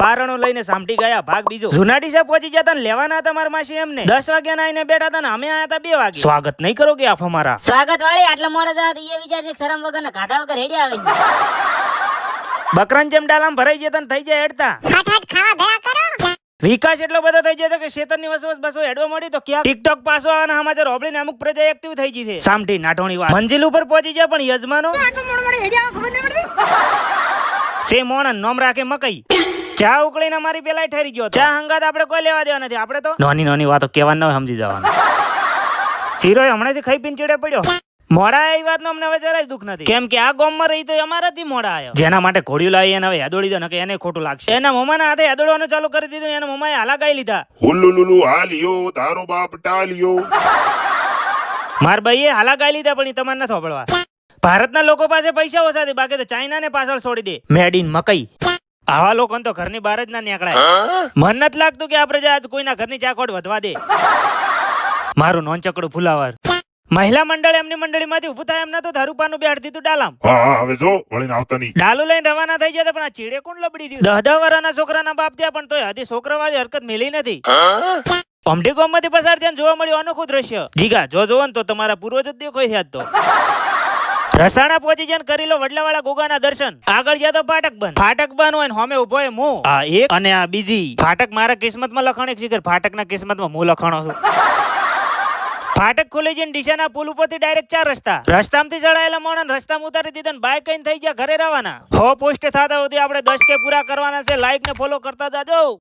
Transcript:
પારણો લઈને સામટી ગયા. ભાગ બીજો. જુનાડી સાહેબ પહોંચી જતા ને લેવાના હતા મારા માસી એમને 10 વાગ્યા આવીને બેઠા હતા ને અમે આયા હતા 2 વાગે. સ્વાગત નહીં કરો કે આપ અમારા સ્વાગત વાળી આટલા મોડા જાત એ વિચાર છે શરમ વગર ને ગાધા વગર હેડી આવે. બકરાન જેમ ડાલામ ભરાઈ જતા ને થઈ જાય હેડતા. હટ ખાવા ભેળા કરો. વિકાસ એટલો બધો થઈ જતો કે શેતરની વસવસ બસો હેડવા મળી તો ક્યાં ટિકટોક પાછો આવવાના સમાચાર હોબળીને અમુક પ્રજા એક્ટિવ થઈ ગઈ છે. સામટી નાઠોણી વાત મંજિલ ઉપર પહોંચી જાય પણ યજમાનો સે મોણ નોમ રાખે મકઈ. ચા ઉકળીને મારી પેલા ઠરી ગયો. ચા હંગાત આપણે કોઈ લેવા દેવા નથી. આપણે તો નાની નાની વાતો કહેવા ન હોય સમજી જવાનું. શીરો હમણાંથી ખાઈ પીને ચીડે પડ્યો. મોડા એ વાત નો અમને હવે જરાય દુઃખ નથી. કેમ કે આ ગામમાં રહી તો અમારાથી મોડા આવ્યો. જેના માટે ઘોડિયું લાવી એને હવે યાદોડી દો ને કે એને ખોટું લાગશે. એના મમ્માના હાથે યાદોડવાનું ચાલુ કરી દીધું. એના મમ્માએ હાલા ગાઈ લીધા. હુલ્લુલુલુ હાલિયો તારો બાપ ટાલિયો. માર ભાઈએ હાલા ગાઈ લીધા પણ તમારે નથી સાંભળવા. ભારતના લોકો પાસે પૈસા ઓછા છે બાકી તો ચાઇના ને પાછળ છોડી દે. Made in મકઈ. આવા લોકો તો ઘરની બહાર જ ના નીકળાય. મન નથી લાગતું કે આ પ્રજા આજ કોઈના ઘરની ચાકોડ વધવા દે. મારું નોન ચકડું ફુલાવર. મહિલા મંડળ એમની મંડળીમાંથી ઉભું થાય એમ નતું ધરુપાનું બેહાડી દીધું ડાલામ. હા હવે જો વળીને આવતા નહીં. ડાલુ લઈને રવાના થઈ જતા પણ આ ચીડે કોણ લબડી રહ્યું. 10 વર્ષના છોકરાના બાપ થયા પણ તોય હજી છોકરાવાળી હરકત મેલી નથી. અમઢી ગામમાંથી પસાર થયા જોવા મળ્યું અનોખું દ્રશ્ય. જીગા જો જોવો ને તો તમારા પૂર્વજ જ દેખાય છે આજ તો. રસાણા પહોંચી જાય કરી લો વડલાવાળા ગોગાના દર્શન. આગળ ગયા તો ફાટક બંધ. ફાટક બંધ હોય ને હોમે ઉભો હોય મો. આ એક અને આ બીજી. ફાટક મારા કિસ્મતમાં લખાણ શીખર. ફાટકના કિસ્મતમાં હું લખાણો છું. ફાટક ખુલી જઈને ડીસાના પુલ ઉપરથી ડાયરેક્ટ 4 રસ્તા. રસ્તામાંથી ચડાયેલા મોણન રસ્તામાં ઉતારી દીધા ને બાઇક કઈને થઈ ગયા ઘરે રવાના. 100 પોસ્ટ થતા સુધી આપણે 10K પૂરા કરવાના છે. લાઈક ને ફોલો કરતા જાજો.